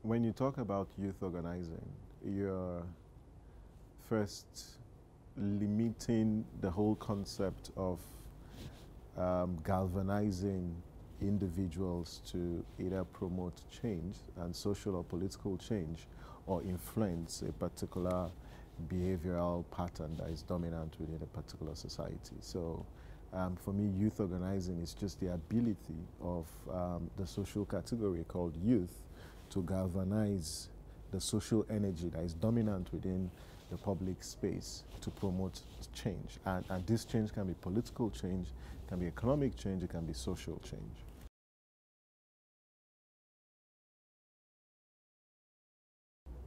When you talk about youth organizing, you're first limiting the whole concept of galvanizing individuals to either promote change and social or political change or influence a particular behavioral pattern that is dominant within a particular society. So for me, youth organizing is just the ability of the social category called youth to galvanize the social energy that is dominant within the public space to promote change. And this change can be political change, can be economic change, it can be social change.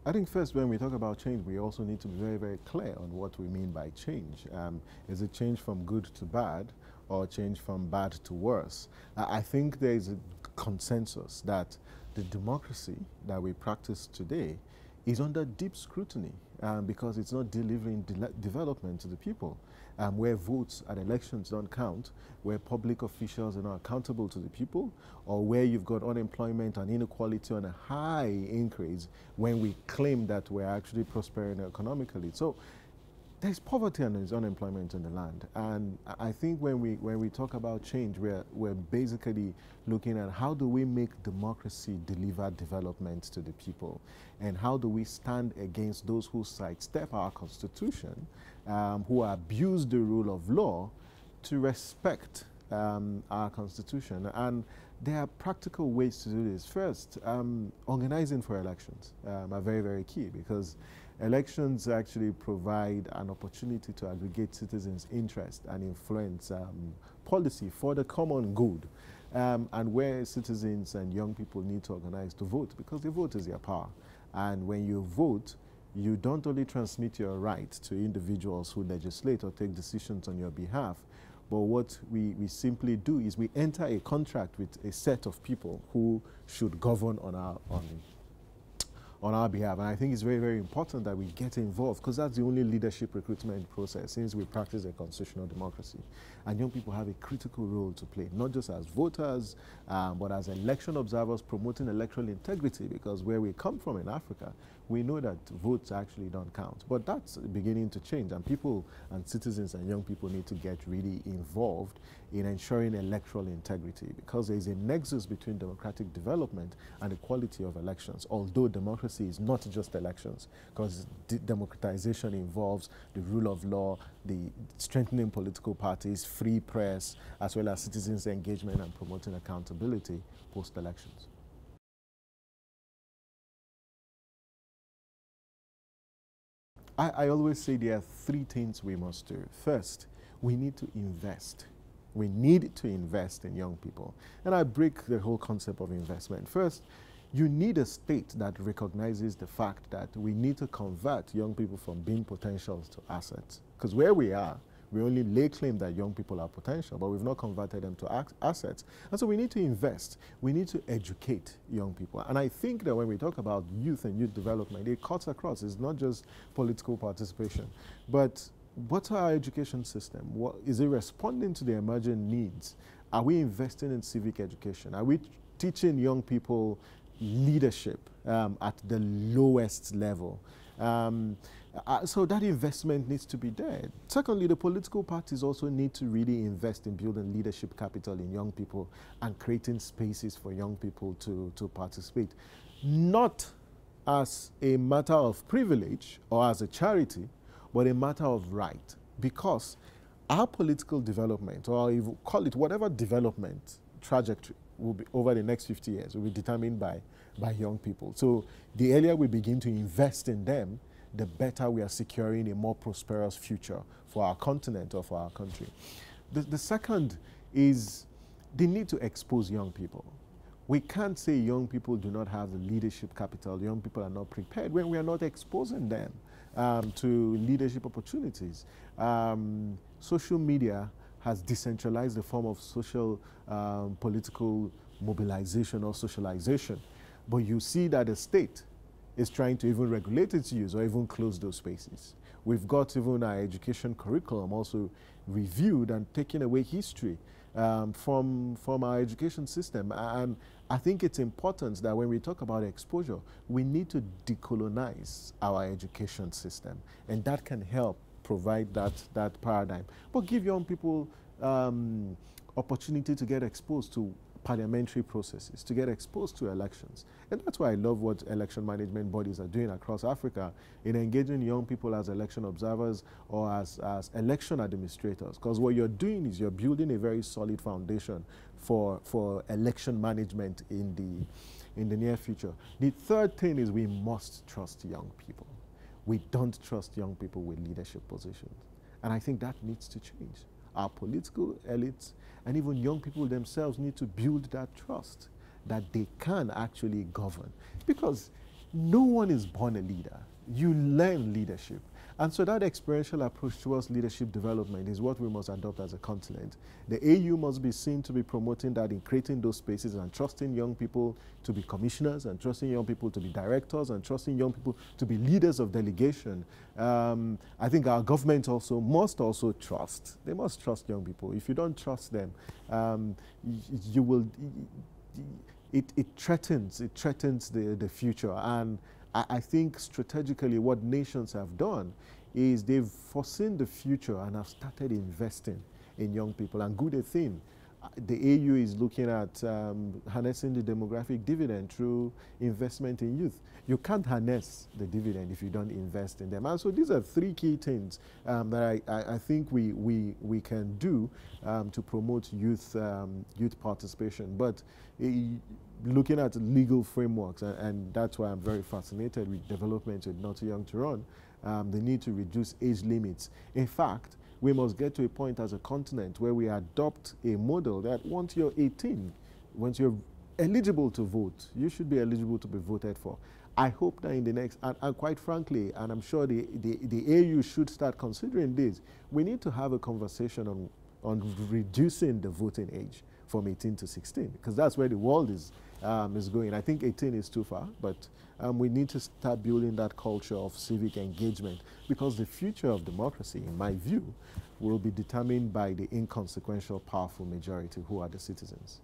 I think first, when we talk about change, we also need to be very, very clear on what we mean by change. Is it change from good to bad or change from bad to worse? I think there is a consensus that the democracy that we practice today is under deep scrutiny because it's not delivering development to the people. Where votes at elections don't count, where public officials are not accountable to the people, or where you've got unemployment and inequality on a high increase when we claim that we're actually prospering economically. So there's poverty and there's unemployment in the land. And I think when we talk about change, we're basically looking at how do we make democracy deliver development to the people? And how do we stand against those who sidestep our constitution, who abuse the rule of law to respect our constitution? And there are practical ways to do this. First, organizing for elections are very, very key because elections actually provide an opportunity to aggregate citizens' interest and influence policy for the common good. And where citizens and young people need to organize to vote because the vote is their power. And when you vote, you don't only transmit your right to individuals who legislate or take decisions on your behalf, but what we simply do is we enter a contract with a set of people who should govern on our behalf. And I think it's very, very important that we get involved because that's the only leadership recruitment process since we practice a constitutional democracy. And young people have a critical role to play, not just as voters, but as election observers promoting electoral integrity because where we come from in Africa, we know that votes actually don't count. But that's beginning to change and people and citizens and young people need to get really involved in ensuring electoral integrity because there is a nexus between democratic development and the quality of elections, although democracy is not just elections because democratization involves the rule of law, the strengthening political parties, free press, as well as citizens' engagement and promoting accountability post-elections. I always say there are three things we must do. First, we need to invest. We need to invest in young people. And I break the whole concept of investment. First, you need a state that recognizes the fact that we need to convert young people from being potentials to assets. Because where we are, we only lay claim that young people are potential, but we've not converted them to assets. And so we need to invest. We need to educate young people. And I think that when we talk about youth and youth development, it cuts across. It's not just political participation, but what's our education system? Is it responding to the emerging needs? Are we investing in civic education? Are we teaching young people leadership at the lowest level? So that investment needs to be there. Secondly, the political parties also need to really invest in building leadership capital in young people and creating spaces for young people to participate. Not as a matter of privilege or as a charity, but a matter of right. Because our political development, or you call it whatever development trajectory, will be over the next 50 years, will be determined by young people. So the earlier we begin to invest in them, the better we are securing a more prosperous future for our continent or for our country. The second is the need to expose young people. We can't say young people do not have the leadership capital, young people are not prepared when we are not exposing them to leadership opportunities. Social media has decentralized the form of social political mobilization or socialization. But you see that the state is trying to even regulate its use or even close those spaces. We've got even our education curriculum also reviewed and taking away history from our education system. And I think it's important that when we talk about exposure, we need to decolonize our education system, and that can help provide that paradigm. But give young people opportunity to get exposed to parliamentary processes, to get exposed to elections. And that's why I love what election management bodies are doing across Africa in engaging young people as election observers or as election administrators. Because what you're doing is you're building a very solid foundation for election management in the near future. The third thing is we must trust young people. We don't trust young people with leadership positions. And I think that needs to change. Our political elites and even young people themselves need to build that trust that they can actually govern. Because no one is born a leader. You learn leadership. And so that experiential approach towards leadership development is what we must adopt as a continent. The AU must be seen to be promoting that in creating those spaces and trusting young people to be commissioners and trusting young people to be directors and trusting young people to be leaders of delegation. I think our government also must trust. They must trust young people. If you don't trust them, you will, it threatens the future. And I think strategically what nations have done is they've foreseen the future and have started investing in young people. And good a thing. The AU is looking at harnessing the demographic dividend through investment in youth. You can't harness the dividend if you don't invest in them. And so these are three key things that I think we can do to promote youth participation. But looking at legal frameworks, and that's why I'm very fascinated with development with Not Too Young to Run, the need to reduce age limits. In fact, we must get to a point as a continent where we adopt a model that once you're 18, once you're eligible to vote, you should be eligible to be voted for. I hope that in the next, and quite frankly, and I'm sure the AU should start considering this, we need to have a conversation on reducing the voting age from 18 to 16, because that's where the world is going. I think 18 is too far, but we need to start building that culture of civic engagement, because the future of democracy, in my view, will be determined by the inconsequential, powerful majority who are the citizens.